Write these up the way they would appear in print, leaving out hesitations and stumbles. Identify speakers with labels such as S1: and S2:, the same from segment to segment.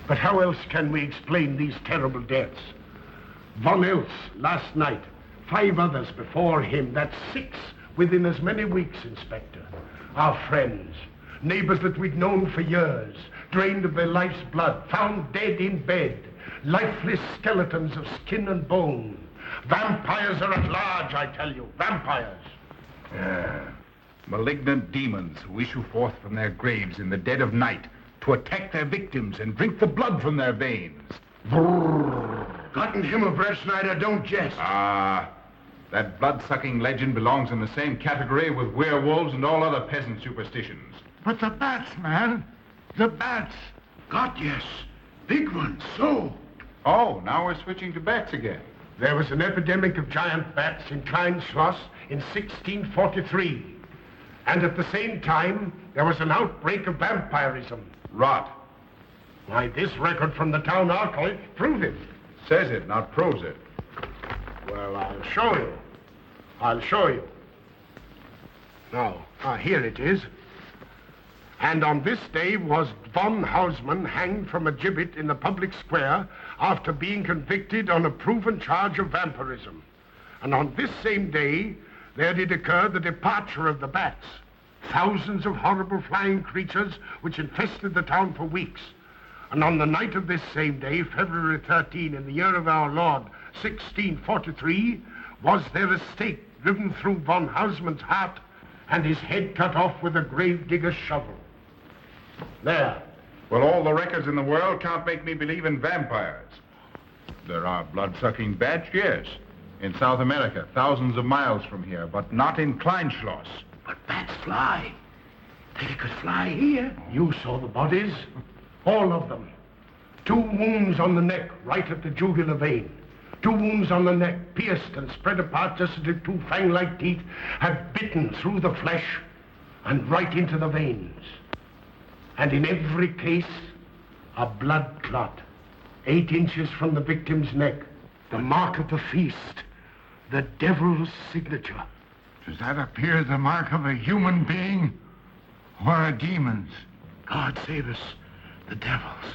S1: But how else can we explain these terrible deaths? Von Elst last night, 5 others before him, that's 6 within as many weeks, Inspector. Our friends, neighbors that we'd known for years, drained of their life's blood, found dead in bed, lifeless skeletons of skin and bone. Vampires are at large, I tell you, vampires.
S2: Yeah. Malignant demons who issue forth from their graves in the dead of night to attack their victims and drink the blood from their veins.
S1: Gotten Himmelbrecht, Schneider, don't jest.
S2: That blood-sucking legend belongs in the same category with werewolves and all other peasant superstitions.
S3: But the bats, man. The bats.
S1: God, yes. Big ones, so.
S2: Oh, now we're switching to bats again.
S1: There was an epidemic of giant bats in Kleinschloss in 1643. And at the same time, there was an outbreak of vampirism.
S2: Rot.
S1: Why, this record from the town archive proves it.
S2: Says it, not proves it.
S1: Well, I'll show you. I'll show you. Now, here it is. And on this day was von Hausmann hanged from a gibbet in the public square after being convicted on a proven charge of vampirism. And on this same day, there did occur the departure of the bats. Thousands of horrible flying creatures which infested the town for weeks. And on the night of this same day, February 13, in the year of our Lord, 1643, was there a stake driven through von Hausmann's heart and his head cut off with a grave digger's shovel. There.
S2: Well, all the records in the world can't make me believe in vampires. There are blood-sucking bats, yes. In South America, thousands of miles from here, but not in Kleinschloss.
S1: But bats fly. They could fly here. You saw the bodies. All of them. 2 wounds on the neck, right at the jugular vein. 2 wounds on the neck, pierced and spread apart just as if 2 fang-like teeth had bitten through the flesh and right into the veins. And in every case, a blood clot, 8 inches from the victim's neck. The mark of the feast, the devil's signature.
S3: Does that appear the mark of a human being or a demon's?
S1: God save us, the devil's.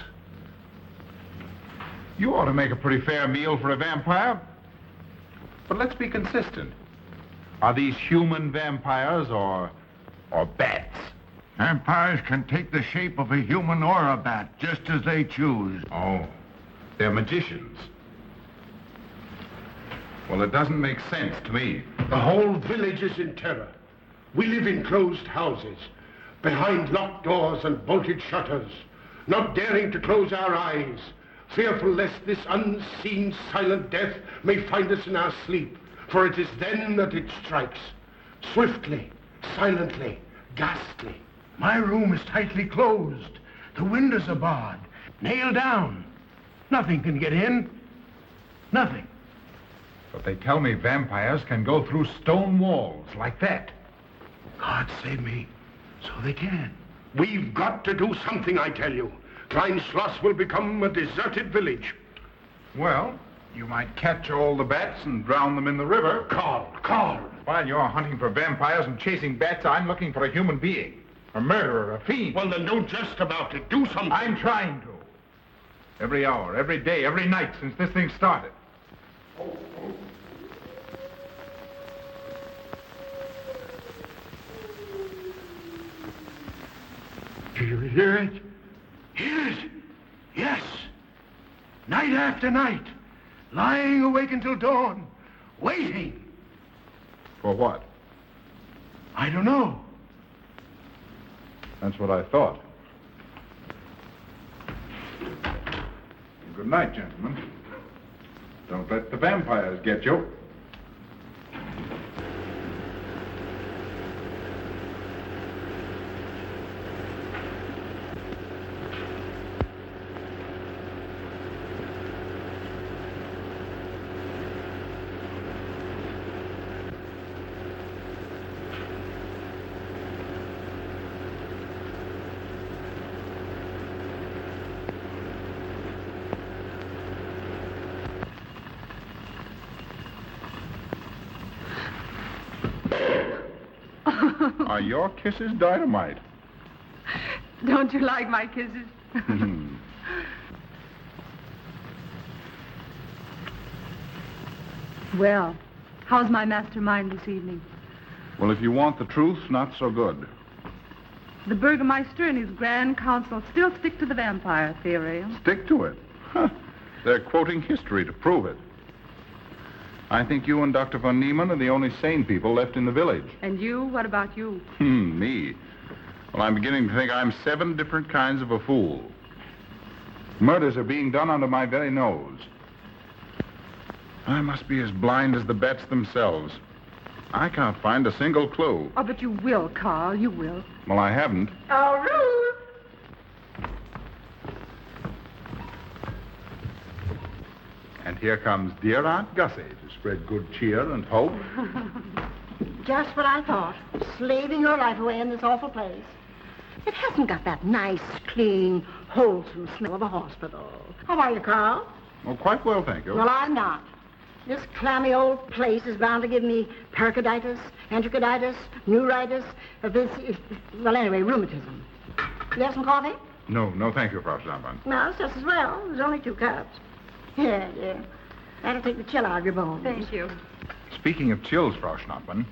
S2: You ought to make a pretty fair meal for a vampire. But let's be consistent. Are these human vampires or bats?
S3: Vampires can take the shape of a human or a bat, just as they choose.
S2: Oh, they're magicians. Well, it doesn't make sense to me.
S1: The whole village is in terror. We live in closed houses, behind locked doors and bolted shutters, not daring to close our eyes, fearful lest this unseen silent death may find us in our sleep, for it is then that it strikes, swiftly, silently, ghastly. My room is tightly closed. The windows are barred, nailed down. Nothing can get in. Nothing.
S2: But they tell me vampires can go through stone walls like that.
S1: God save me. So they can. We've got to do something, I tell you. Kleinschloss will become a deserted village.
S2: Well, you might catch all the bats and drown them in the river.
S1: Carl.
S2: While you're hunting for vampires and chasing bats, I'm looking for a human being. A murderer, a fiend.
S1: Well, then don't jest about it. Do something.
S2: I'm trying to. Every hour, every day, every night since this thing started.
S1: Do you hear it? Hear it? Yes. Night after night. Lying awake until dawn. Waiting.
S2: For what?
S1: I don't know.
S2: That's what I thought. Good night, gentlemen. Don't let the vampires get you. Are your kisses dynamite?
S4: Don't you like my kisses? Well, how's my mastermind this evening?
S2: Well, if you want the truth, not so good.
S4: The Burgermeister and his Grand Council still stick to the vampire theory.
S2: Stick to it. Huh. They're quoting history to prove it. I think you and Dr. von Niemann are the only sane people left in the village.
S4: And you? What about you?
S2: Me? Well, I'm beginning to think I'm 7 different kinds of a fool. Murders are being done under my very nose. I must be as blind as the bats themselves. I can't find a single clue.
S4: Oh, but you will, Carl. You will.
S2: Well, I haven't.
S4: Oh, Ruth!
S2: And here comes dear Aunt Gussie to spread good cheer and hope.
S5: Just what I thought. Slaving your life away in this awful place. It hasn't got that nice, clean, wholesome smell of a hospital. How are you, Carl?
S2: Oh, quite well, thank you.
S5: Well, I'm not. This clammy old place is bound to give me pericarditis, enterocolitis, neuritis, well, anyway, rheumatism. You have some coffee?
S2: No, thank you, Frau Stammmann.
S5: No, it's just as well. There's only 2 cups. Yeah. That'll take the chill out of your bones.
S4: Thank you.
S2: Speaking of chills, Frau Schnappmann,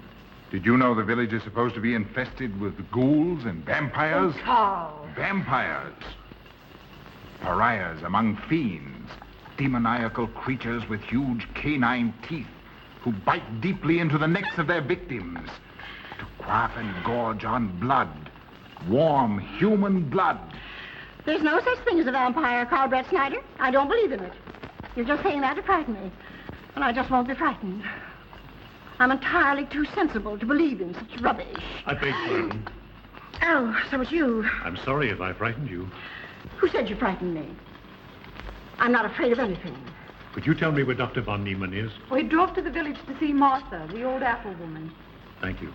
S2: did you know the village is supposed to be infested with ghouls and vampires?
S4: Oh, Carl.
S2: Vampires. Pariahs among fiends. Demoniacal creatures with huge canine teeth who bite deeply into the necks of their victims to quaff and gorge on blood. Warm human blood.
S5: There's no such thing as a vampire, Carl Brett Snyder. I don't believe in it. You're just saying that to frighten me. And I just won't be frightened. I'm entirely too sensible to believe in such rubbish.
S6: I beg pardon.
S5: Oh, so it's you.
S6: I'm sorry if I frightened you.
S5: Who said you frightened me? I'm not afraid of anything.
S6: Could you tell me where Dr. von Niemann is?
S4: We drove to the village to see Martha, the old apple woman.
S6: Thank you.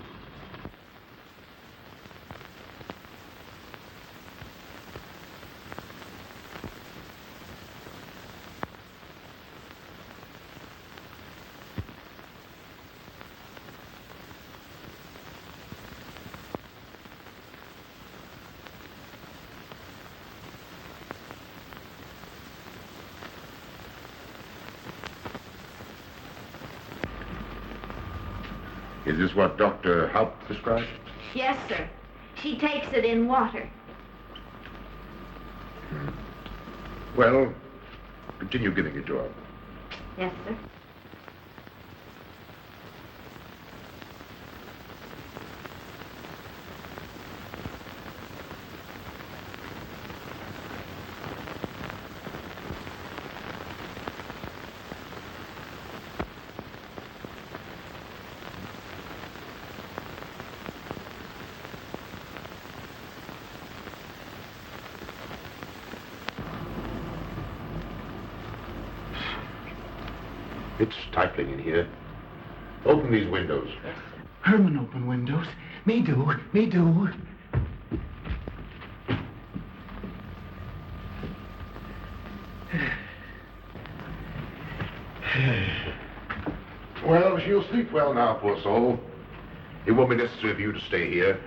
S7: Is this what Dr. Haupt prescribed?
S8: Yes, sir. She takes it in water.
S7: Well, continue giving it to her.
S8: Yes, sir.
S7: It's stifling in here. Open these windows.
S9: Herman open windows. Me do.
S7: Well, she'll sleep well now, poor soul. It won't be necessary for you to stay here.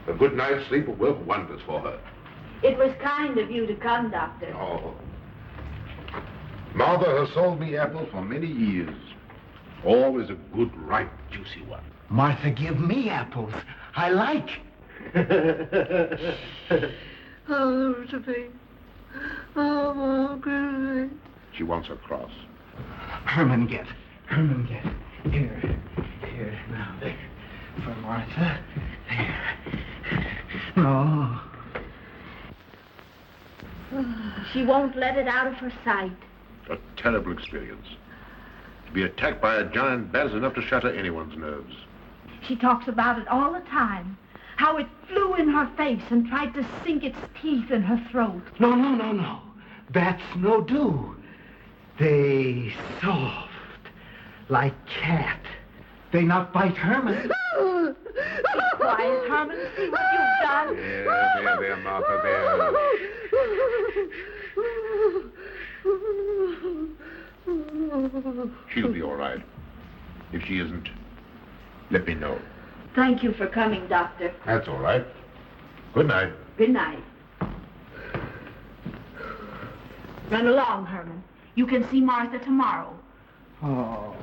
S7: A good night's sleep will work wonders for her.
S8: It was kind of you to come, Doctor.
S7: Oh. Martha has sold me apples for many years. Always a good, ripe, juicy one.
S9: Martha, give me apples. I like.
S5: Oh, Sophie. Oh, good.
S7: She wants her cross.
S9: Herman, get. Here. Now, there. For Martha. There. No.
S8: She won't let it out of her sight.
S7: A terrible experience. To be attacked by a giant bat is enough to shatter anyone's nerves.
S8: She talks about it all the time. How it flew in her face and tried to sink its teeth in her throat.
S9: No. Bats no do. They soft, like cat. They not bite Herman.
S8: Be quiet, Herman. See what you've done.
S7: There, Martha, there. She'll be all right. If she isn't, let me know.
S8: Thank you for coming, Doctor.
S7: That's all right. Good night.
S8: Good night. Run along, Herman. You can see Martha tomorrow.
S9: Oh.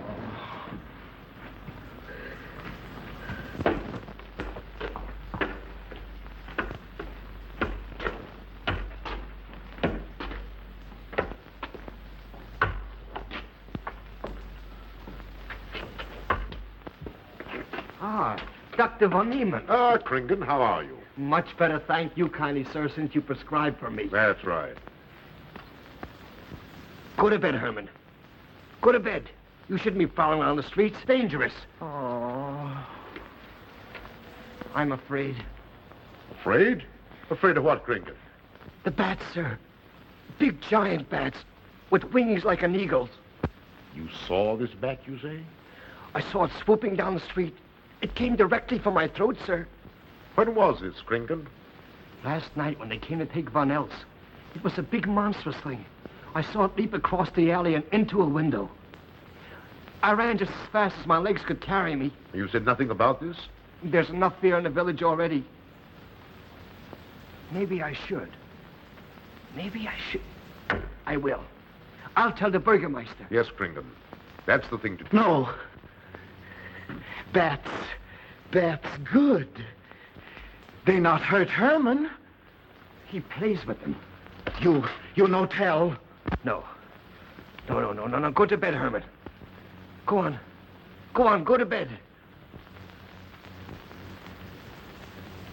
S9: Dr. von Niemann.
S7: Ah, Kringen, how are you?
S9: Much better, thank you kindly, sir, since you prescribed for me.
S7: That's right.
S9: Go to bed, Herman. Go to bed. You shouldn't be prowling around the streets. Dangerous. Oh. I'm afraid.
S7: Afraid? Afraid of what, Kringen?
S9: The bats, sir. Big giant bats with wings like an eagle's.
S7: You saw this bat, you say?
S9: I saw it swooping down the street. It came directly for my throat, sir.
S7: When was this, Kringen?
S9: Last night when they came to take Von Eltz. It was a big monstrous thing. I saw it leap across the alley and into a window. I ran just as fast as my legs could carry me.
S7: You said nothing about this?
S9: There's enough fear in the village already. Maybe I should. I will. I'll tell the Burgermeister.
S7: Yes, Kringen. That's the thing to do.
S9: No. Bats good. They not hurt Herman. He plays with them. You no tell. No. Go to bed, Herman. Go on, go to bed.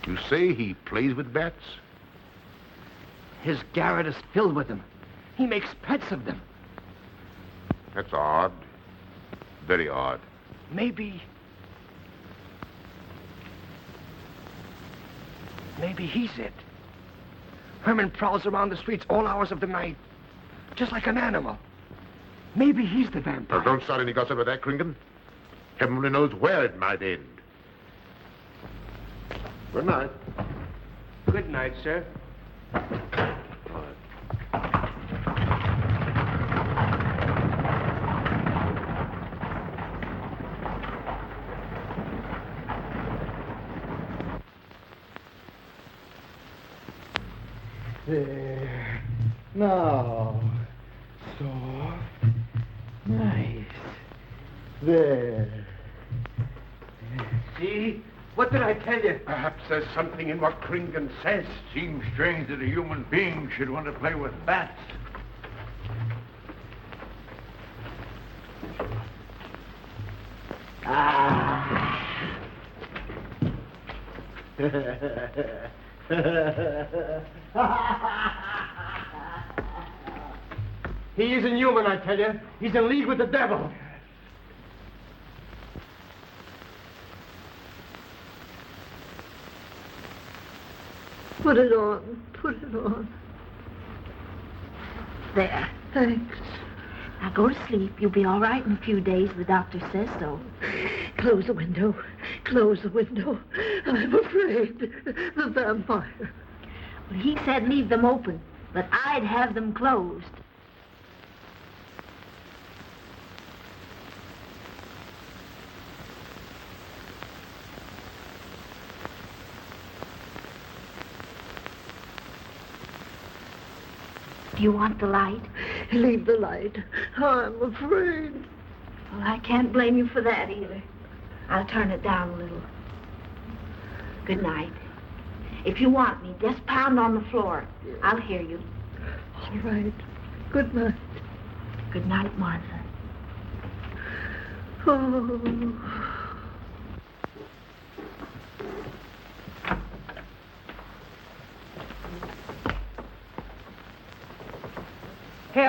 S7: You say he plays with bats?
S9: His garret is filled with them. He makes pets of them.
S7: That's odd. Very odd.
S9: Maybe he's it. Herman prowls around the streets all hours of the night, just like an animal. Maybe he's the vampire.
S7: Now, don't start any gossip about that, Kringen. Heaven only knows where it might end. Good night.
S9: Good night, sir. There. Now. Soft. Nice. There. See? What did I tell you?
S1: Perhaps there's something in what Kringen says.
S3: Seems strange that a human being should want to play with bats.
S9: He isn't human, I tell you. He's in league with the devil.
S5: Put it on.
S8: There.
S5: Thanks.
S8: Now go to sleep. You'll be all right in a few days. The doctor says so.
S5: Close the window. I'm afraid. The vampire.
S8: Well, he said leave them open, but I'd have them closed. Do you want the light?
S5: Leave the light. I'm afraid.
S8: Well, I can't blame you for that either. I'll turn it down a little. Good night. If you want me, just pound on the floor. I'll hear you.
S5: All right. Good night.
S8: Good night, Martha.
S5: Oh.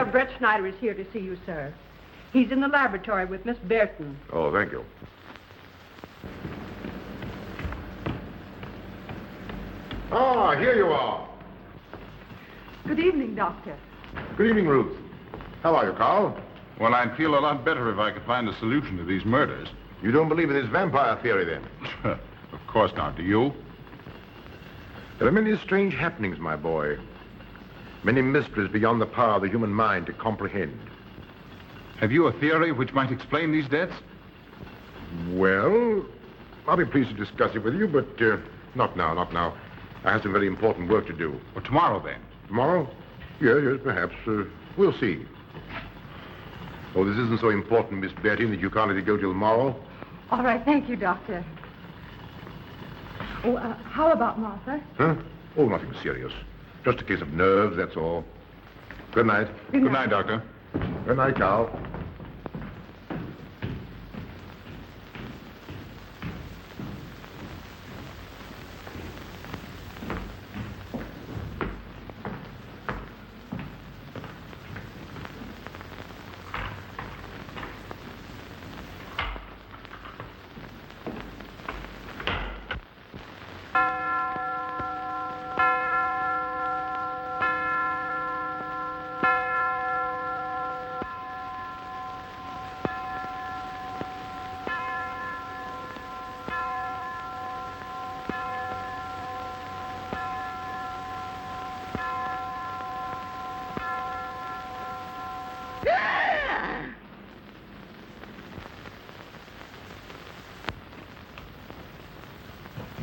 S10: Sheriff Brett Schneider is here to see you, sir. He's in the laboratory with Miss Burton.
S7: Oh, thank you. Ah, here you are.
S4: Good evening, Doctor.
S7: Good evening, Ruth. How are you, Carl?
S2: Well, I'd feel a lot better if I could find a solution to these murders.
S7: You don't believe in this vampire theory, then?
S2: Of course not. Do you?
S7: There are many strange happenings, my boy. Many mysteries beyond the power of the human mind to comprehend.
S2: Have you a theory which might explain these deaths?
S7: Well, I'll be pleased to discuss it with you, but not now, not now. I have some very important work to do.
S2: Well, tomorrow, then.
S7: Tomorrow? Yes, perhaps. We'll see. Oh, this isn't so important, Miss Betty, that you can't let it go till tomorrow.
S4: All right, thank you, Doctor. Oh, how about Martha?
S7: Huh? Oh, nothing serious. Just a case of nerves, that's all. Good night.
S4: Good
S2: Good night, Doctor.
S7: Good night, Carl.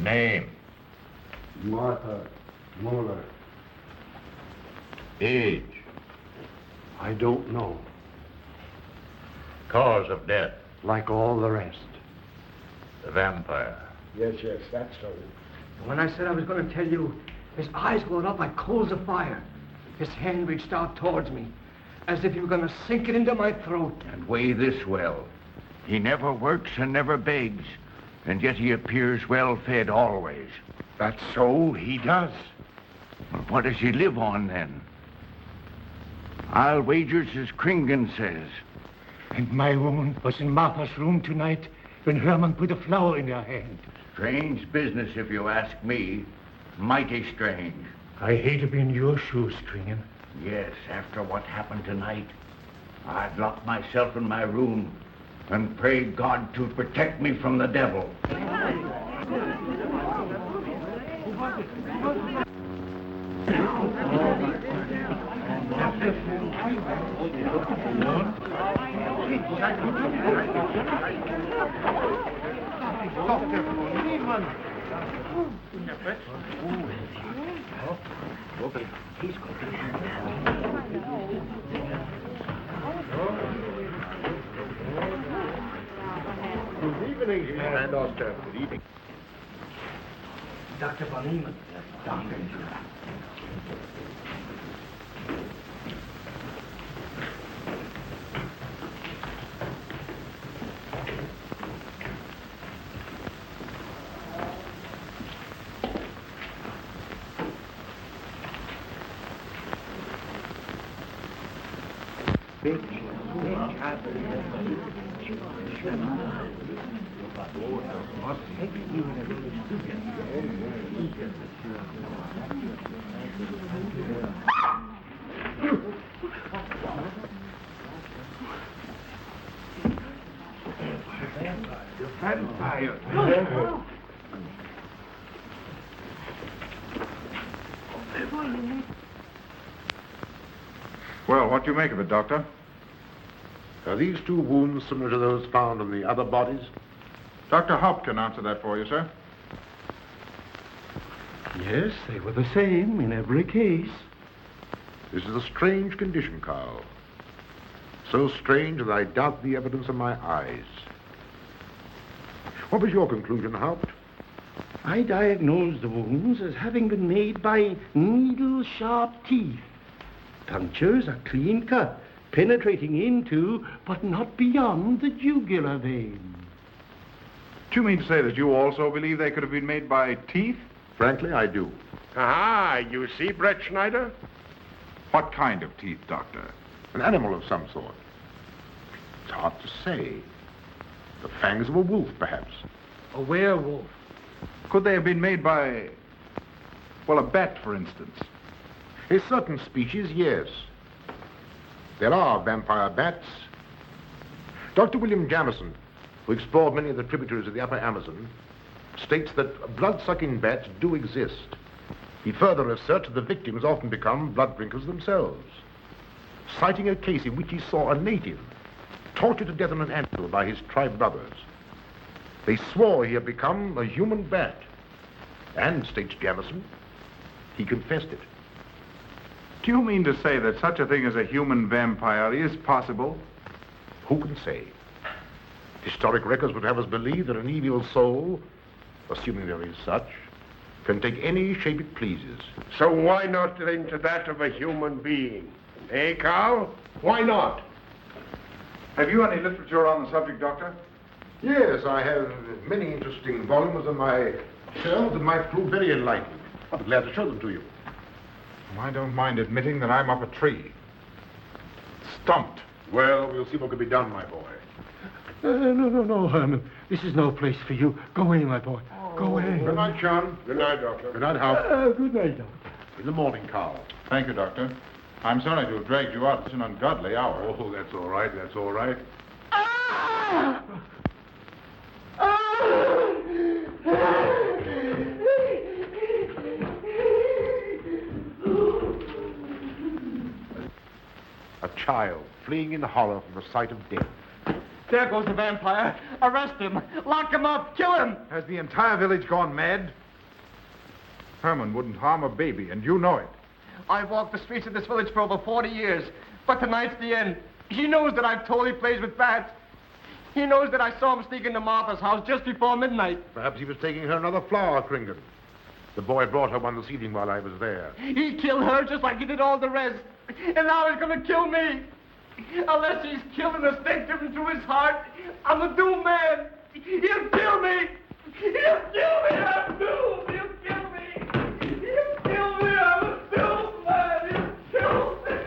S7: Name.
S1: Martha Muller.
S7: Age.
S1: I don't know.
S3: Cause of death.
S1: Like all the rest.
S3: The vampire.
S1: Yes, that's so.
S9: When I said I was going to tell you, his eyes glowed up like coals of fire. His hand reached out towards me, as if he were going to sink it into my throat.
S3: And weigh this well. He never works and never begs, and yet he appears well-fed always.
S1: That's so, he does.
S3: What does he live on, then? I'll wager it's as Kringen says.
S11: And my woman was in Martha's room tonight when Herman put a flower in her hand.
S3: Strange business, if you ask me. Mighty strange.
S11: I hate to be in your shoes, Kringen.
S3: Yes, after what happened tonight, I'd lock myself in my room and pray God to protect me from the devil.
S7: Good evening, Van Oster. Good evening.
S9: Dr. Von Niemann. Doctor.
S3: Vampire.
S2: Well, what do you make of it, Doctor?
S7: Are these two wounds similar to those found on the other bodies?
S2: Dr. Haupt can answer that for you, sir.
S11: Yes, they were the same in every case.
S7: This is a strange condition, Carl. So strange that I doubt the evidence of my eyes. What was your conclusion, Haupt?
S11: I diagnosed the wounds as having been made by needle-sharp teeth. Punctures are clean cut, penetrating into, but not beyond, the jugular vein.
S2: Do you mean to say that you also believe they could have been made by teeth?
S7: Frankly, I do.
S1: Ah, you see, Brett Schneider?
S2: What kind of teeth, Doctor?
S7: An animal of some sort. It's hard to say. The fangs of a wolf, perhaps.
S9: A werewolf.
S2: Could they have been made by, well, a bat, for instance?
S7: A certain species, yes. There are vampire bats. Dr. William Jamison, who explored many of the tributaries of the upper Amazon, states that blood-sucking bats do exist. He further asserts that the victims often become blood drinkers themselves, citing a case in which he saw a native tortured to death on an anthill by his tribe brothers. They swore he had become a human bat, and, states Jamison, he confessed it.
S2: Do you mean to say that such a thing as a human vampire is possible?
S7: Who can say? Historic records would have us believe that an evil soul, assuming there is such, can take any shape it pleases.
S1: So why not into that of a human being? Eh, Carl? Why not?
S2: Have you any literature on the subject, Doctor?
S7: Yes, I have many interesting volumes on my shelves that might prove very enlightening. I'll be glad to show them to you.
S2: I don't mind admitting that I'm up a tree. Stumped.
S7: Well, we'll see what can be done, my boy.
S11: No, Herman. This is no place for you. Go away, my boy. Go away.
S7: Good night, John.
S1: Good night, Doctor.
S7: Good night, Hal.
S11: Good night, Doctor.
S7: In the morning, Carl.
S2: Thank you, Doctor. I'm sorry to have dragged you out at such an ungodly hour.
S7: Oh, that's all right. That's all right. A child fleeing in horror from the sight of death.
S9: There goes the vampire. Arrest him. Lock him up. Kill him.
S2: Has the entire village gone mad? Herman wouldn't harm a baby, and you know it.
S9: I've walked the streets of this village for over 40 years, but tonight's the end. He knows that I've told he plays with bats. He knows that I saw him sneak into Martha's house just before midnight.
S7: Perhaps he was taking her another flower, Kringan. The boy brought her one this evening while I was there.
S9: He killed her just like he did all the rest. And now he's going to kill me. Unless he's killing a stake driven through his heart, I'm a doomed man. He'll kill me. He'll kill me. I'm doomed. He'll kill me. He'll kill me. I'm a doomed man. He'll kill me.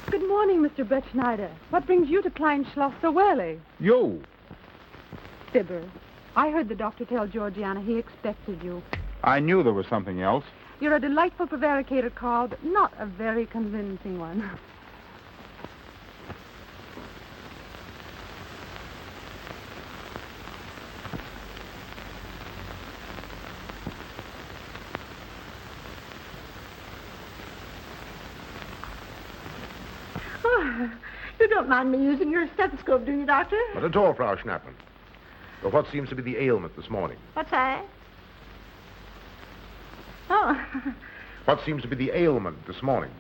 S4: Good morning, Mr. Brett Schneider. What brings you to Klein Schloss so early?
S2: You.
S4: Fibber, I heard the doctor tell Georgiana he expected you.
S2: I knew there was something else.
S4: You're a delightful prevaricator, Carl, but not a very convincing one.
S5: You don't mind me using your stethoscope, do you, Doctor?
S7: Not at all, Frau Schnappen. But what seems to be the ailment this morning?
S5: What's that? Oh.
S7: What seems to be the ailment this morning?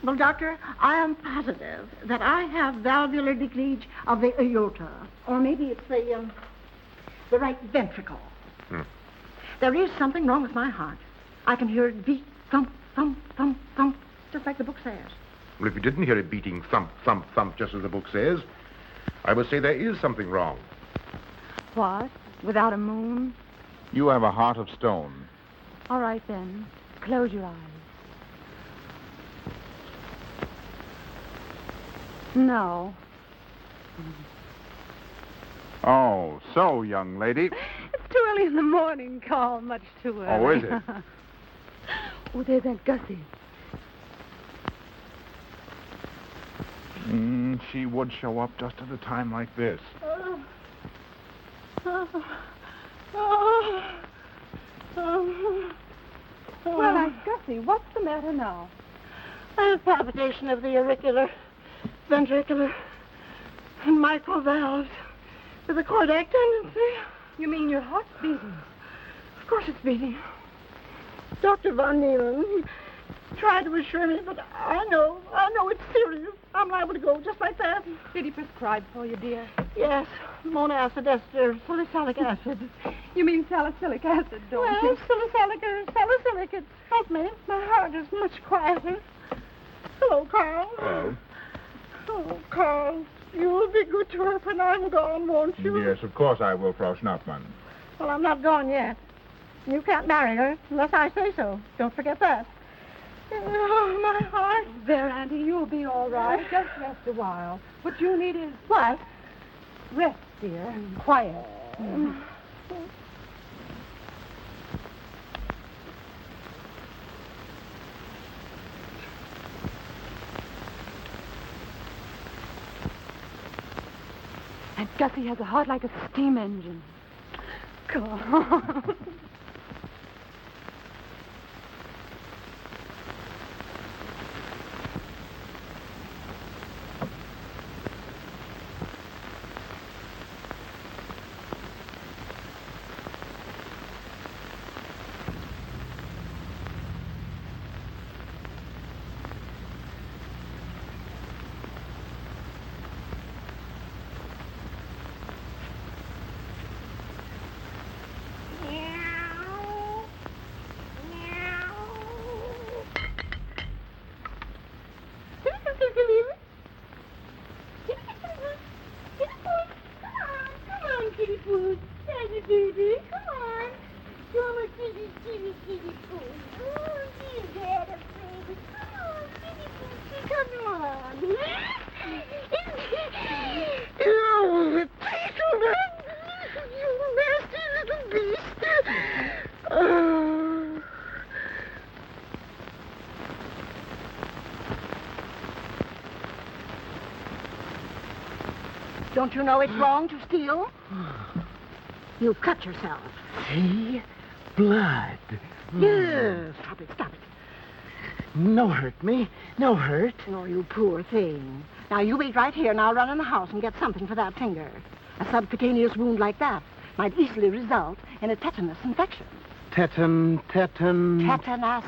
S5: Well, Doctor, I am positive that I have valvular leakage of the aorta. Or maybe it's the right ventricle. There is something wrong with my heart. I can hear it beat, thump, thump, thump, thump, just like the book says.
S7: Well, if you didn't hear it beating thump, thump, thump, just as the book says, I would say there is something wrong.
S4: What? Without a moon?
S2: You have a heart of stone.
S4: All right, then. Close your eyes. No.
S2: Oh, so, young lady.
S4: It's too early in the morning, Carl. Much too early.
S2: Oh, is it?
S4: Oh, there's Aunt Gussie.
S2: She would show up just at a time like this.
S4: Well, now, Gussie, what's the matter now?
S5: I have palpitation of the auricular, ventricular, and mitral valves with a cardiac tendency.
S4: You mean your heart's beating?
S5: Of course it's beating. Dr. Von Neelen, he tried to assure me, but I know it's serious. I'm liable to go just like that.
S4: Did he prescribe for you, dear?
S5: Yes, monacid ester, salicylic acid.
S4: You mean salicylic acid, don't
S5: Well,
S4: you?
S5: salicylic, it helped me. My heart is much quieter. Hello, Carl.
S2: Hello.
S5: Oh, Carl, you'll be good to her when I'm gone, won't you?
S2: Yes, of course I will, Frau Schnappmann.
S5: Well, I'm not gone yet. You can't marry her unless I say so. Don't forget that. Oh, my heart.
S4: There, Auntie, you'll be all right. Just rest a while. What you need is
S5: What?
S4: rest, dear, and quiet. And Gussie has a heart like a steam engine. Come on.
S5: Don't you know it's wrong to steal? You cut yourself.
S9: See? Blood.
S5: Yes. Stop it.
S9: No hurt me. No hurt.
S5: Oh, you poor thing. Now, you wait right here, and I'll run in the house and get something for that finger. A subcutaneous wound like that might easily result in a tetanus infection.
S9: Tetanus.
S5: Tetanus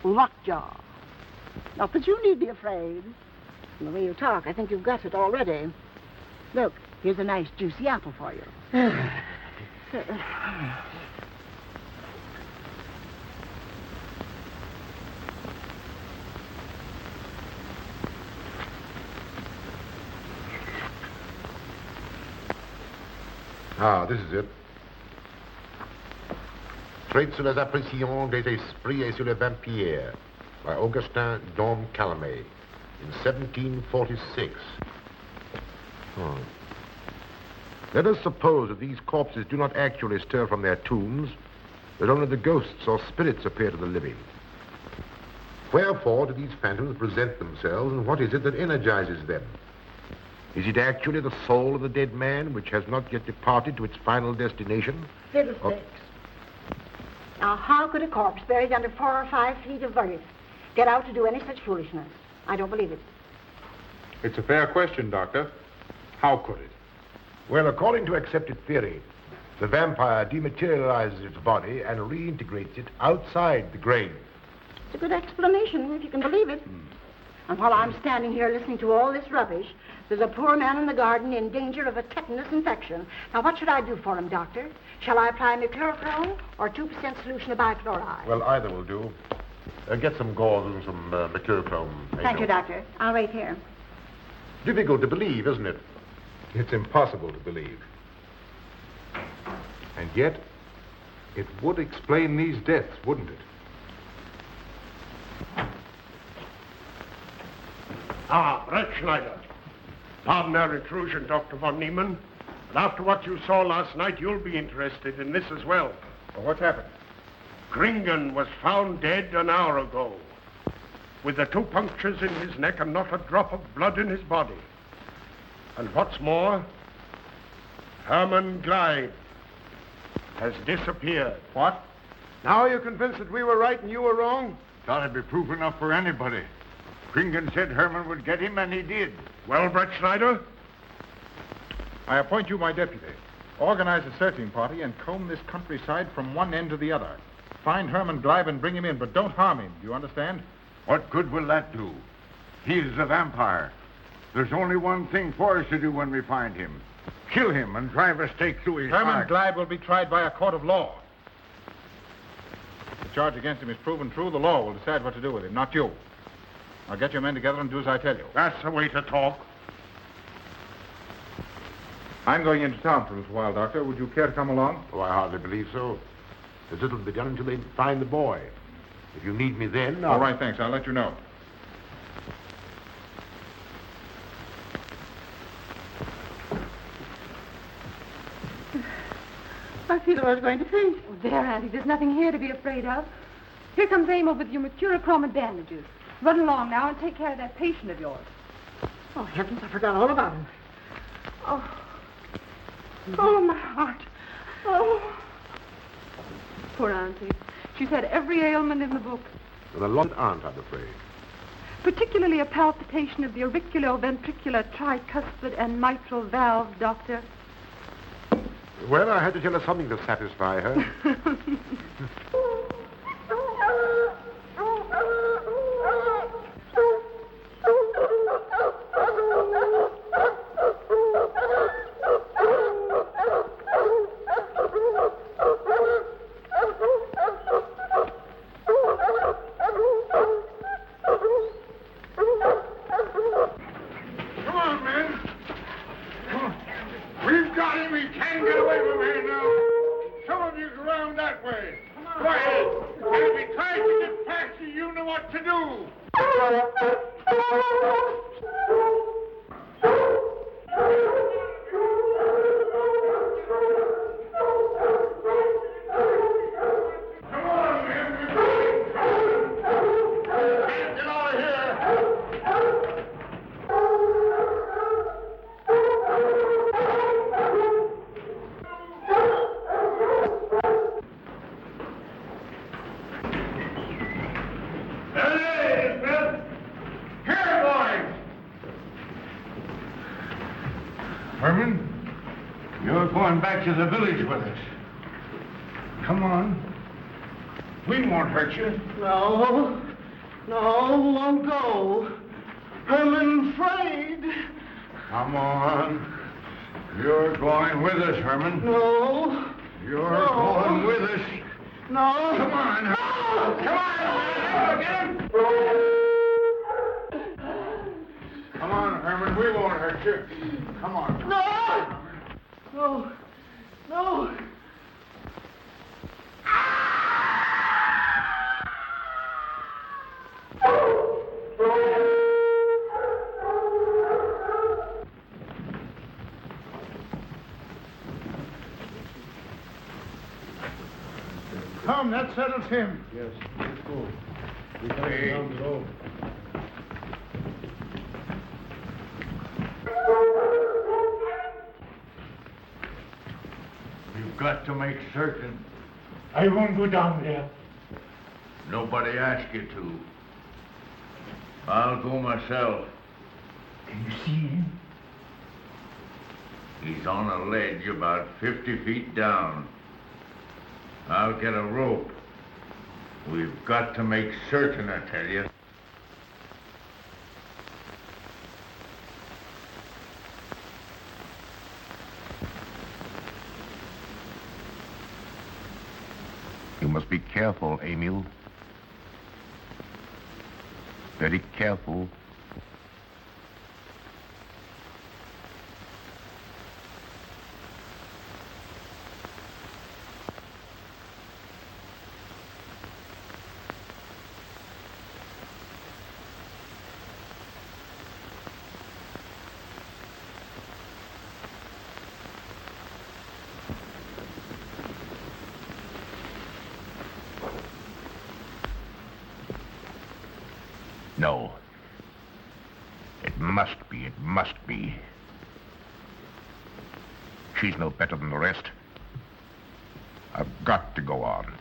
S5: lockjaw. Not that you need be afraid. From the way you talk, I think you've got it already. Look, here's a nice juicy apple for you.
S7: Ah, this is it. Traits sur les apparitions des esprits et sur les vampires by Augustin Dom Calame in 1746. Let us suppose that these corpses do not actually stir from their tombs, that only the ghosts or spirits appear to the living. Wherefore do these phantoms present themselves, and what is it that energizes them? Is it actually the soul of the dead man, which has not yet departed to its final destination?
S5: Fiddlesticks. Now, how could a corpse buried under 4 or 5 feet of earth get out to do any such foolishness? I don't believe it.
S2: It's a fair question, Doctor. How could it?
S7: Well, according to accepted theory, the vampire dematerializes its body and reintegrates it outside the grave.
S5: It's a good explanation, if you can believe it. And while I'm standing here listening to all this rubbish, there's a poor man in the garden in danger of a tetanus infection. Now, what should I do for him, Doctor? Shall I apply mercurochrome or 2% solution of bichloride?
S7: Well, either will do. Get some gauze and some mercurochrome.
S5: Thank you, Doctor. I'll wait here.
S7: Difficult to believe, isn't it?
S2: It's impossible to believe. And yet, it would explain these deaths, wouldn't it?
S1: Ah, Brett Schneider. Pardon our intrusion, Dr. von Niemann. But after what you saw last night, you'll be interested in this as well.
S2: Well, what's happened?
S1: Kringen was found dead an hour ago, with the 2 punctures in his neck and not a drop of blood in his body. And what's more, Herman Gleib has disappeared.
S2: What?
S1: Now you're convinced that we were right and you were wrong?
S3: Thought it'd be proof enough for anybody. Kringen said Herman would get him, and he did.
S1: Well, Brett Schneider?
S2: I appoint you my deputy. Organize a searching party and comb this countryside from one end to the other. Find Herman Gleib and bring him in, but don't harm him. Do you understand?
S3: What good will that do? He is a vampire. There's only one thing for us to do when we find him. Kill him and drive a stake through his
S2: Herman
S3: heart.
S2: Gleib will be tried by a court of law. If the charge against him is proven true, the law will decide what to do with him, not you. Now get your men together and do as I tell you.
S1: That's the way to talk.
S2: I'm going into town for a little while, Doctor. Would you care to come along?
S7: Oh, I hardly believe so. There's little to be done until they find the boy. If you need me then,
S2: All right, thanks. I'll let you know.
S5: I feel I was going to faint.
S4: Oh, there, Auntie, there's nothing here to be afraid of. Here comes Emil with your mercurochrome and bandages. Run along now and take care of that patient of yours.
S5: Oh, heavens, I forgot all about him. Oh. Oh, my heart. Oh.
S4: Poor Auntie. She's had every ailment in the book.
S7: and a long aunt, I'm afraid.
S4: Particularly a palpitation of the auriculoventricular, tricuspid, and mitral valve, Doctor.
S7: Well, I had to tell her something to satisfy her.
S3: Herman, you're going back to the village with us. Come on. We won't hurt you.
S11: No, won't go. Herman afraid.
S3: Come on. You're going with us, Herman.
S11: No.
S3: You're going with us.
S11: No.
S3: Come on. Herman. Come on. Get him. Come on, Herman. We won't hurt you. Come on.
S11: No.
S3: Come, that settles him.
S1: Yes, let's go. We got to down below.
S3: You've got to make certain.
S1: I won't go down there.
S3: Nobody asked you to. I'll go myself.
S1: Can you see him?
S3: He's on a ledge about 50 feet down. I'll get a rope. We've got to make certain, I tell you.
S7: You must be careful, Emil. Very careful. No. It must be. She's no better than the rest. I've got to go on.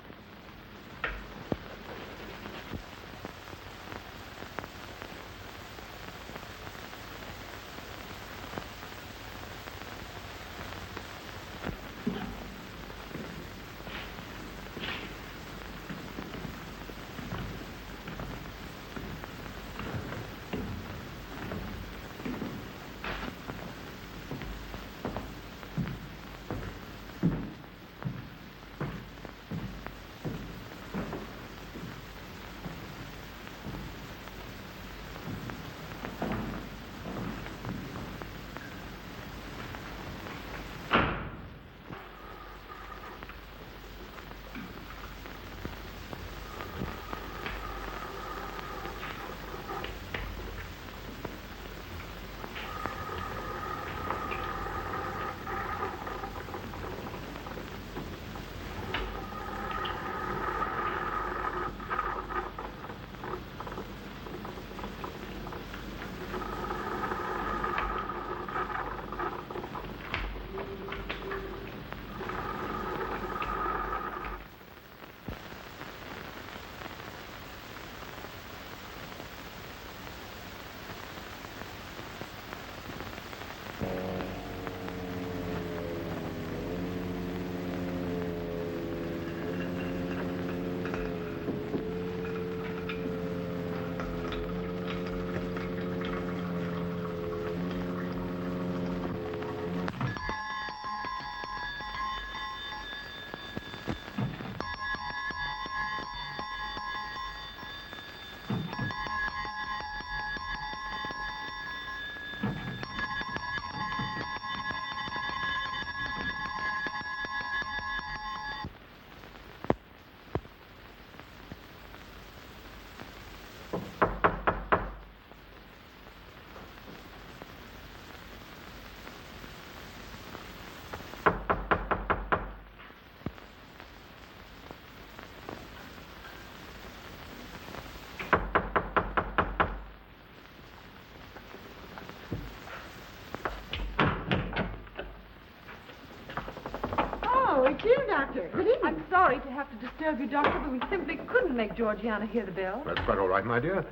S5: Good evening.
S4: I'm sorry to have to disturb you, Doctor, but we simply couldn't make Georgiana hear the bell.
S7: That's quite all right, my dear.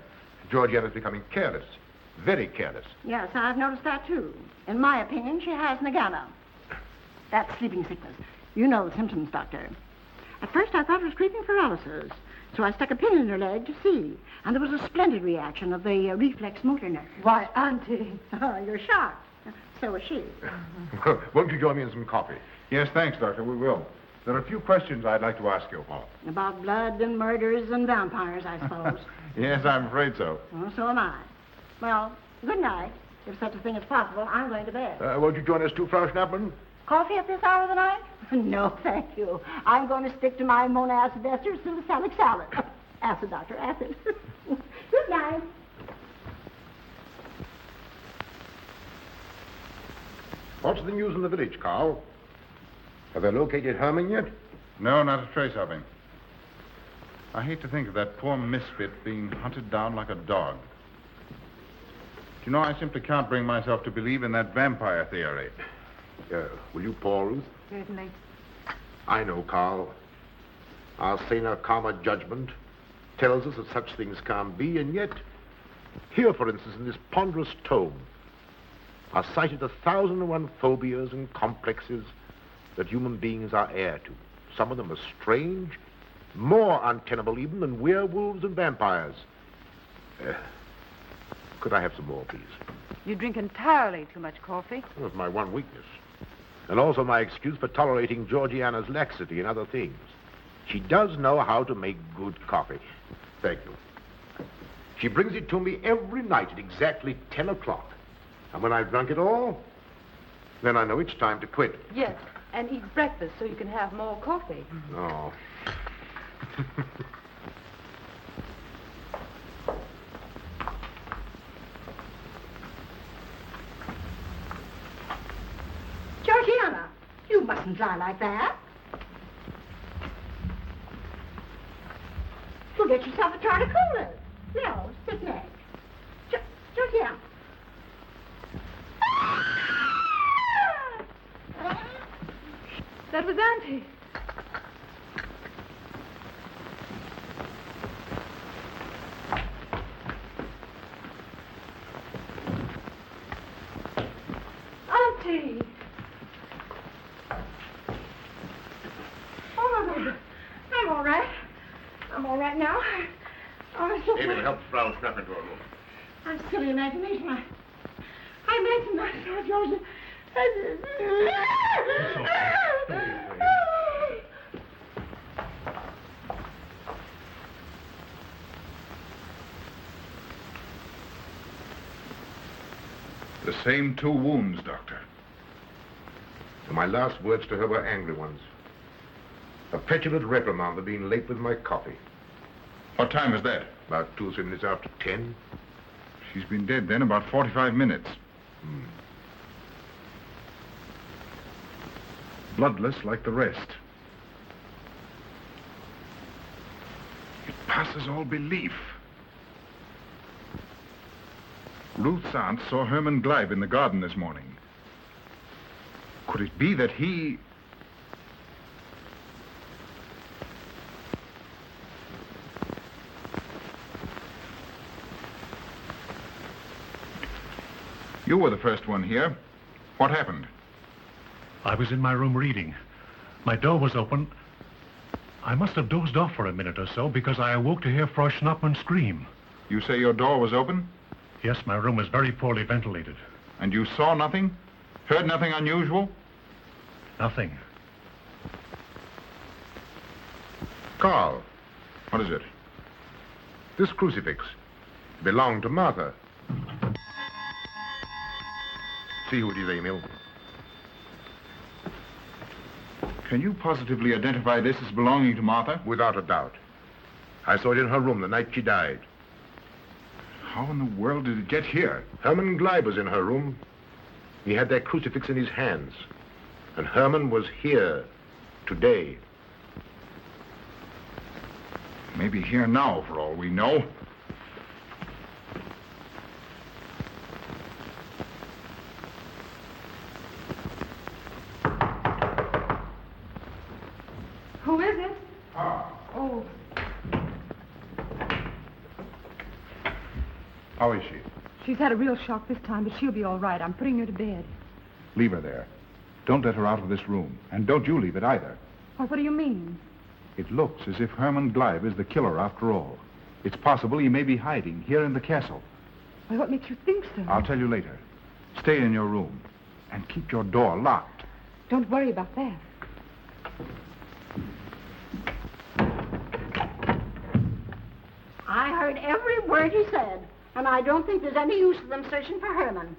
S7: Georgiana's becoming careless. Very careless.
S5: Yes, I've noticed that, too. In my opinion, she has nagana. That's sleeping sickness. You know the symptoms, Doctor. At first, I thought it was creeping paralysis, so I stuck a pin in her leg to see. And there was a splendid reaction of the reflex motor nerve.
S4: Why, Auntie.
S5: Oh, you're shocked. So was she.
S7: Won't you join me in some coffee?
S2: Yes, thanks, Doctor. We will. There are a few questions I'd like to ask you.
S5: About blood and murders and vampires, I suppose.
S2: Yes, I'm afraid so.
S5: Well, so am I. Well, good night. If such a thing is possible, I'm going to bed.
S7: Won't you join us too, Frau Schnappmann?
S5: Coffee at this hour of the night? No, thank you. I'm going to stick to my monacid ester salicylic salad. Acid, Doctor, acid. Good night.
S7: What's the news in the village, Carl? Have they located Herman yet?
S2: No, not a trace of him. I hate to think of that poor misfit being hunted down like a dog. Do you know, I simply can't bring myself to believe in that vampire theory.
S7: Will you pour, Ruth?
S4: Certainly.
S7: I know, Carl. Our saner, calmer judgment tells us that such things can't be, and yet, here, for instance, in this ponderous tome, are cited 1,001 phobias and complexes that human beings are heir to. Some of them are strange, more untenable even than werewolves and vampires. Could I have some more, please?
S4: You drink entirely too much coffee.
S7: That's my one weakness. And also my excuse for tolerating Georgiana's laxity and other things. She does know how to make good coffee. Thank you. She brings it to me every night at exactly 10 o'clock. And when I've drunk it all, then I know it's time to quit.
S4: Yes, and eat breakfast so you can have more coffee.
S7: No.
S5: Georgiana, you mustn't lie like that. You'll get yourself a torticolis. No, sit next. Georgiana.
S4: That was Auntie. Auntie.
S5: Oh, I'm all right. I'm all right now. Oh, so
S7: David, help Frau Schnappmann to her room.
S5: I'm silly imagination. I imagine myself, Joseph.
S2: The same 2 wounds, Doctor.
S7: And my last words to her were angry ones. A petulant reprimand for being late with my coffee.
S2: What time is that?
S7: About 2 or 3 minutes after 10.
S2: She's been dead then about 45 minutes. Bloodless like the rest. It passes all belief. Ruth's aunt saw Herman Gleib in the garden this morning. Could it be that he... You were the first one here. What happened?
S6: I was in my room reading. My door was open. I must have dozed off for a minute or so because I awoke to hear Frau Schnappmann scream.
S2: You say your door was open?
S6: Yes, my room is very poorly ventilated.
S2: And you saw nothing? Heard nothing unusual?
S6: Nothing.
S7: Carl,
S2: What is it?
S7: this crucifix belonged to Martha. See who it is, Emil.
S2: Can you positively identify this as belonging to Martha?
S7: Without a doubt. I saw it in her room the night she died.
S2: How in the world did it get here?
S7: Herman Gleib was in her room. He had that crucifix in his hands. And Herman was here today.
S2: Maybe here now, for all we know.
S4: Who is it?
S2: Ah.
S4: Oh,
S2: How is she?
S4: she's had a real shock this time, but she'll be all right. I'm putting her to bed.
S2: Leave her there. Don't let her out of this room. And don't you leave it either.
S4: Why, what do you mean?
S2: It looks as if Herman Gleib is the killer after all. It's possible he may be hiding here in the castle.
S4: Why, what makes you think so?
S2: I'll tell you later. Stay in your room and keep your door locked.
S4: Don't worry about that.
S5: I heard every word he said, and I don't think there's any use of them searching for Herman.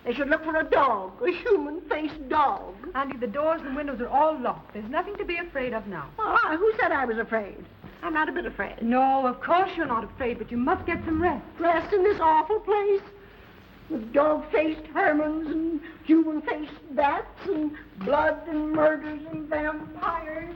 S5: They should look for a dog, a human-faced dog.
S4: Andy, the doors and windows are all locked. There's nothing to be afraid of now.
S5: Well, who said I was afraid? I'm not a bit afraid.
S4: No, of course you're not afraid, but you must get some rest.
S5: Rest in this awful place with dog-faced Hermans and human-faced bats and blood and murders and vampires.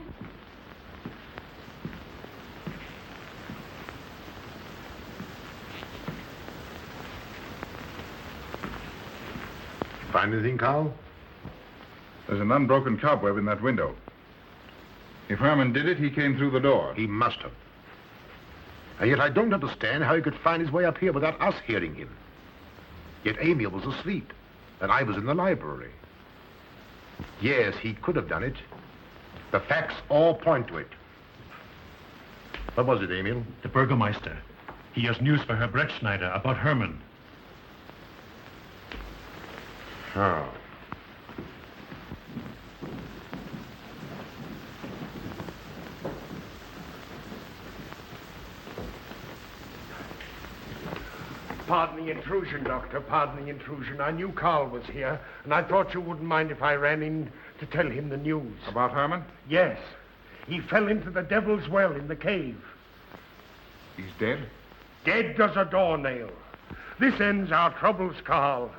S7: Find anything, Carl?
S2: There's an unbroken cobweb in that window. If Herman did it, he came through the door.
S7: He must have. And yet I don't understand how he could find his way up here without us hearing him. Yet Amy was asleep, and I was in the library. Yes, he could have done it. The facts all point to it. What was it, Emil?
S6: The Burgermeister. He has news for Herr Brettschneider about Herman.
S7: Oh.
S1: Pardon the intrusion, Doctor. Pardon the intrusion. I knew Carl was here, and I thought you wouldn't mind if I ran in to tell him the news.
S2: About Herman?
S1: Yes. He fell into the Devil's Well in the cave.
S2: He's dead?
S1: Dead as a doornail. This ends our troubles, Carl.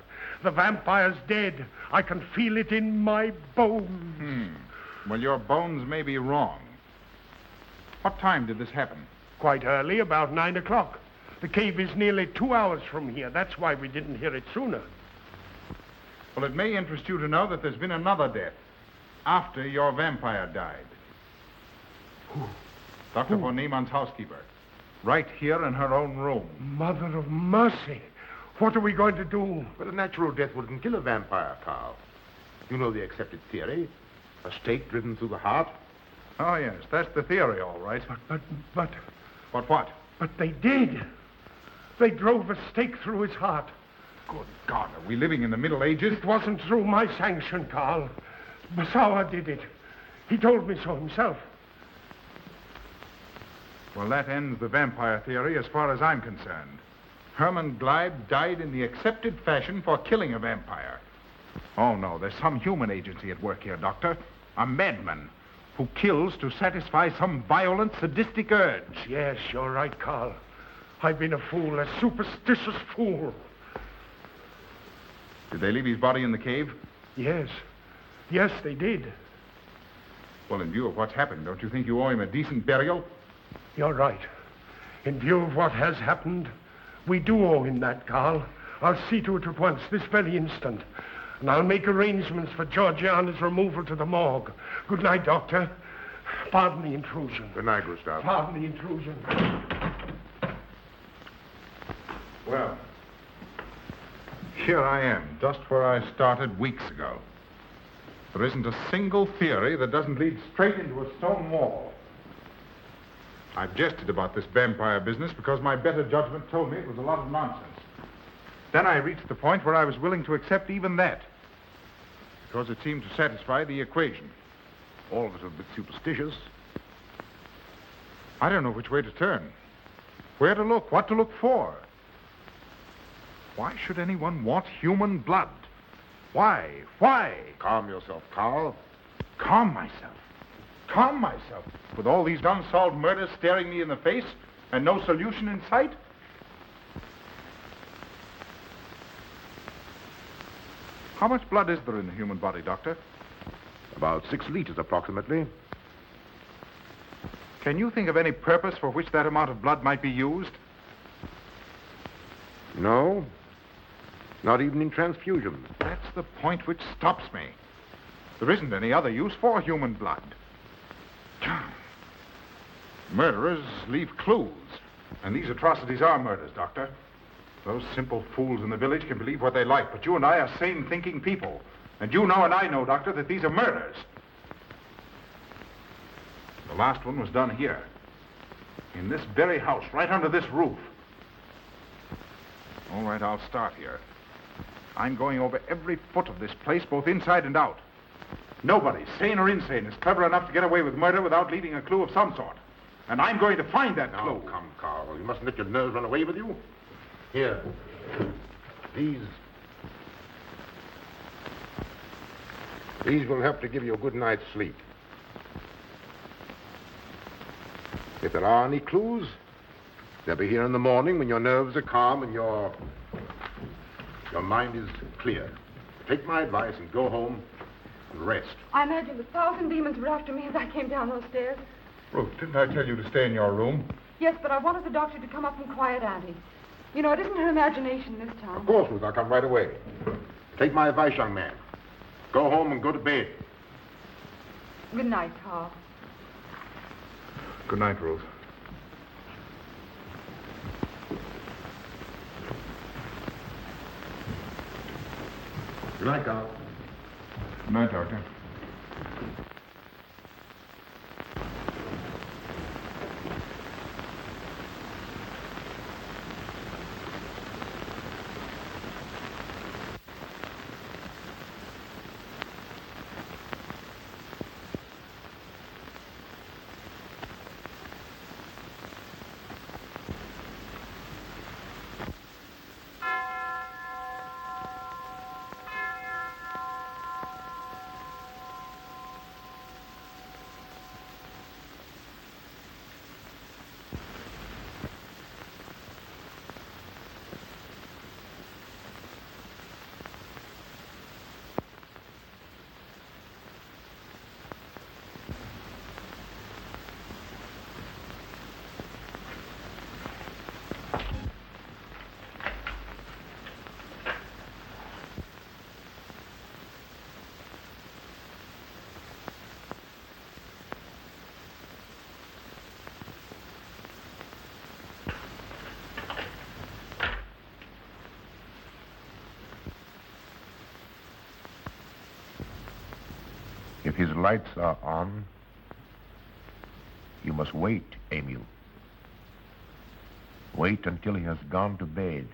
S1: The vampire's dead. I can feel it in my bones.
S2: Well, your bones may be wrong. What time did this happen?
S1: Quite early, about 9 o'clock. The cave is nearly 2 hours from here. That's why we didn't hear it sooner.
S2: Well, it may interest you to know that there's been another death after your vampire died.
S1: Who?
S2: Dr. von Niemann's housekeeper. Right here in her own room.
S1: Mother of mercy. What are we going to do?
S7: But a natural death wouldn't kill a vampire, Carl. You know the accepted theory. A stake driven through the heart.
S2: Oh, yes, that's the theory, all right.
S1: But...
S2: But what?
S1: But they did. They drove a stake through his heart.
S2: Good God, are we living in the Middle Ages?
S1: It wasn't through my sanction, Carl. Basawa did it. He told me so himself.
S2: Well, that ends the vampire theory as far as I'm concerned. Herman Gleib died in the accepted fashion for killing a vampire. Oh, no, there's some human agency at work here, Doctor. A madman who kills to satisfy some violent, sadistic urge.
S1: Yes, you're right, Carl. I've been a fool, a superstitious fool.
S2: Did they leave his body in the cave?
S1: Yes. Yes, they did.
S2: Well, in view of what's happened, don't you think you owe him a decent burial?
S1: You're right. In view of what has happened, we do owe him that, Carl. I'll see to it at once, this very instant. And I'll make arrangements for Georgiana's removal to the morgue. Good night, Doctor. Pardon the intrusion.
S7: Good night, Gustav.
S1: Pardon the intrusion.
S2: Well, here I am, just where I started weeks ago. There isn't a single theory that doesn't lead straight into a stone wall. I've jested about this vampire business because my better judgment told me it was a lot of nonsense. Then I reached the point where I was willing to accept even that, because it seemed to satisfy the equation.
S7: All of it a bit superstitious.
S2: I don't know which way to turn, where to look, what to look for. Why should anyone want human blood? Why? Why?
S7: Calm yourself, Carl.
S2: Calm myself. Calm myself. With all these unsolved murders staring me in the face and no solution in sight? How much blood is there in the human body, Doctor?
S7: About 6 liters, approximately.
S2: Can you think of any purpose for which that amount of blood might be used?
S7: No. Not even in transfusion.
S2: That's the point which stops me. There isn't any other use for human blood. Murderers leave clues. And these atrocities are murders, Doctor. Those simple fools in the village can believe what they like, but you and I are sane, thinking people. And you know and I know, Doctor, that these are murders. The last one was done here. In this very house, right under this roof. All right, I'll start here. I'm going over every foot of this place, both inside and out. Nobody, sane or insane, is clever enough to get away with murder without leaving a clue of some sort. And I'm going to find that clue.
S7: Now, come, Carl. You mustn't let your nerves run away with you. Here. These will help to give you a good night's sleep. If there are any clues, they'll be here in the morning when your nerves are calm and your mind is clear. Take my advice and go home and rest.
S4: I imagine 1,000 demons were after me as I came down those stairs.
S2: Ruth, didn't I tell you to stay in your room?
S4: Yes, but I wanted the doctor to come up and quiet Auntie. You know, it isn't her imagination this time.
S7: Of course, Ruth, I'll come right away. Take my advice, young man. Go home and go to bed.
S4: Good night, Carl.
S2: Good night, Ruth.
S7: Good night, Carl.
S2: Good night, Doctor.
S7: If his lights are on, you must wait, Emil. Wait until he has gone to bed.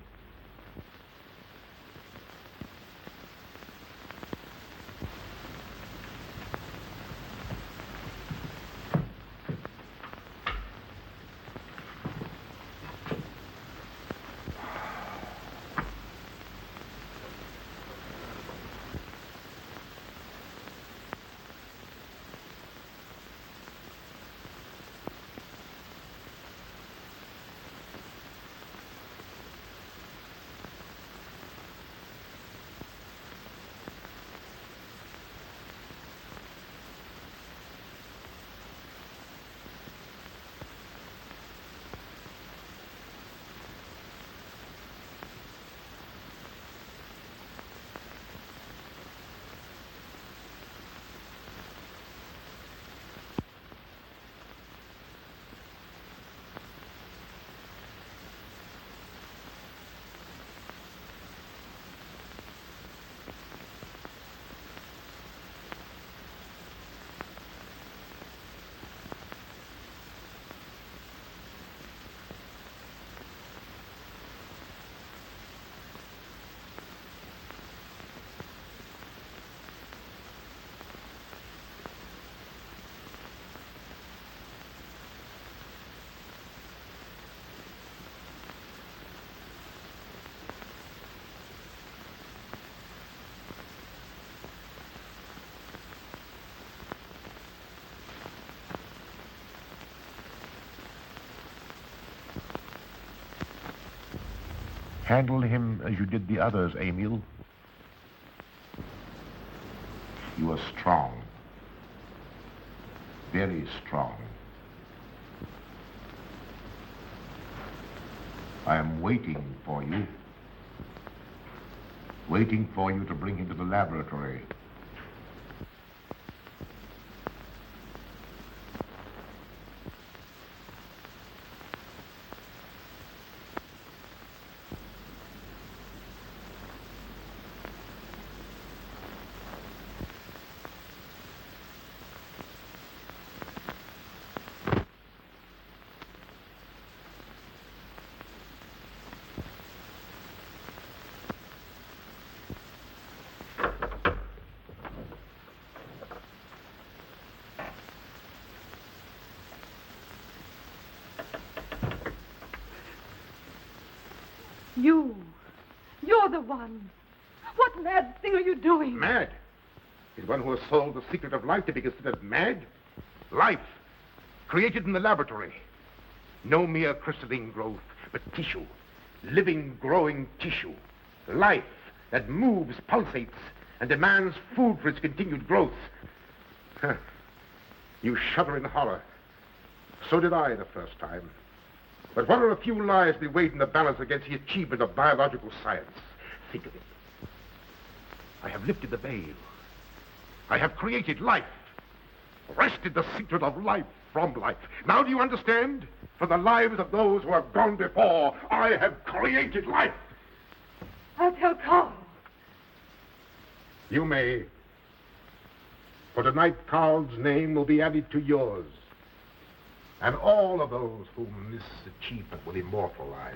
S7: Handle him as you did the others, Emil. You are strong. Very strong. I am waiting for you. Waiting for you to bring him to the laboratory.
S4: You're the one. What mad thing are you doing?
S7: Mad? Is one who has solved the secret of life to be considered mad? Life, created in the laboratory. No mere crystalline growth, but tissue. Living, growing tissue. Life that moves, pulsates, and demands food for its continued growth. Huh. You shudder in horror. So did I the first time. But what are a few lives be weighed in the balance against the achievement of biological science? Think of it. I have lifted the veil. I have created life. Wrested the secret of life from life. Now do you understand? For the lives of those who have gone before, I have created life.
S4: I'll tell Carl.
S7: You may. For tonight, Carl's name will be added to yours. And all of those whom this achievement will immortalize.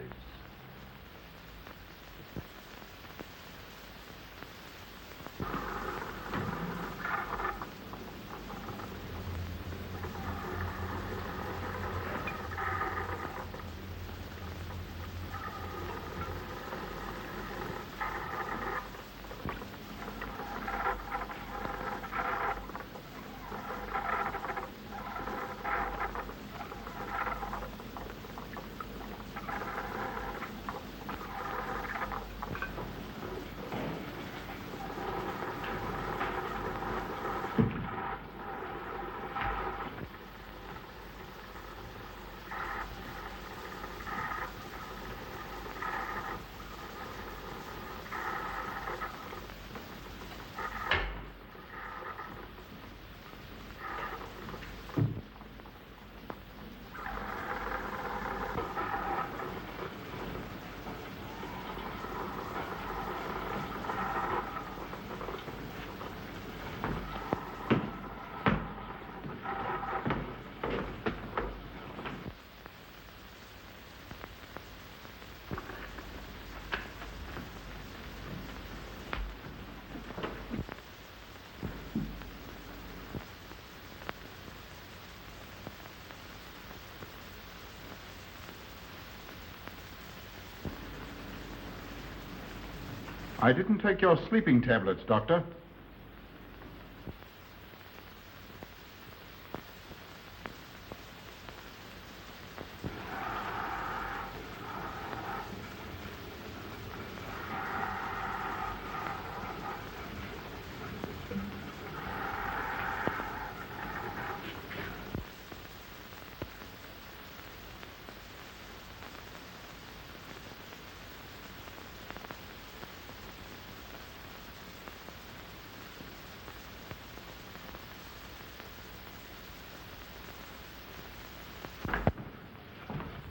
S2: I didn't take your sleeping tablets, Doctor.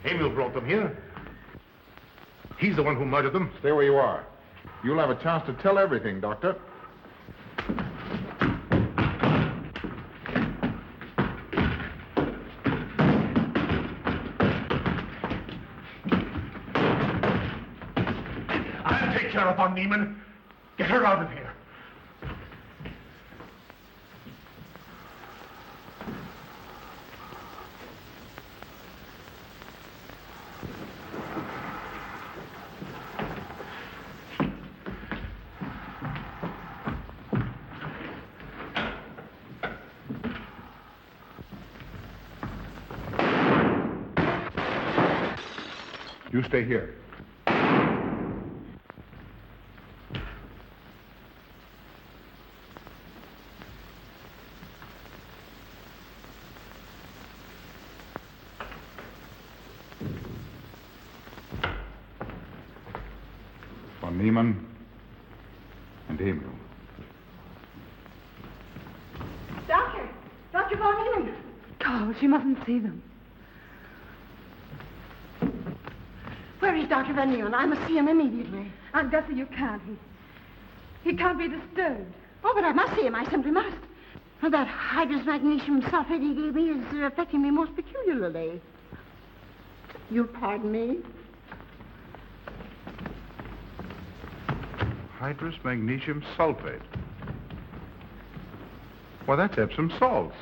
S7: Emil brought them here. He's the one who murdered them.
S2: Stay where you are. You'll have a chance to tell everything, Doctor.
S1: I'll take care of von Niemann. Get her out of here.
S2: You stay here. Von Niemann and Emil.
S5: Doctor! Dr. Von Neumann!
S4: Carl, she mustn't see them.
S5: Where is Dr. Von Neumann? I must see him immediately.
S4: Aunt Gussie, you can't. He can't be disturbed.
S5: Oh, but I must see him. I simply must. That hydrous magnesium sulfate he gave me is affecting me most peculiarly. You'll pardon me?
S2: Hydrous magnesium sulfate. Well, that's Epsom salts.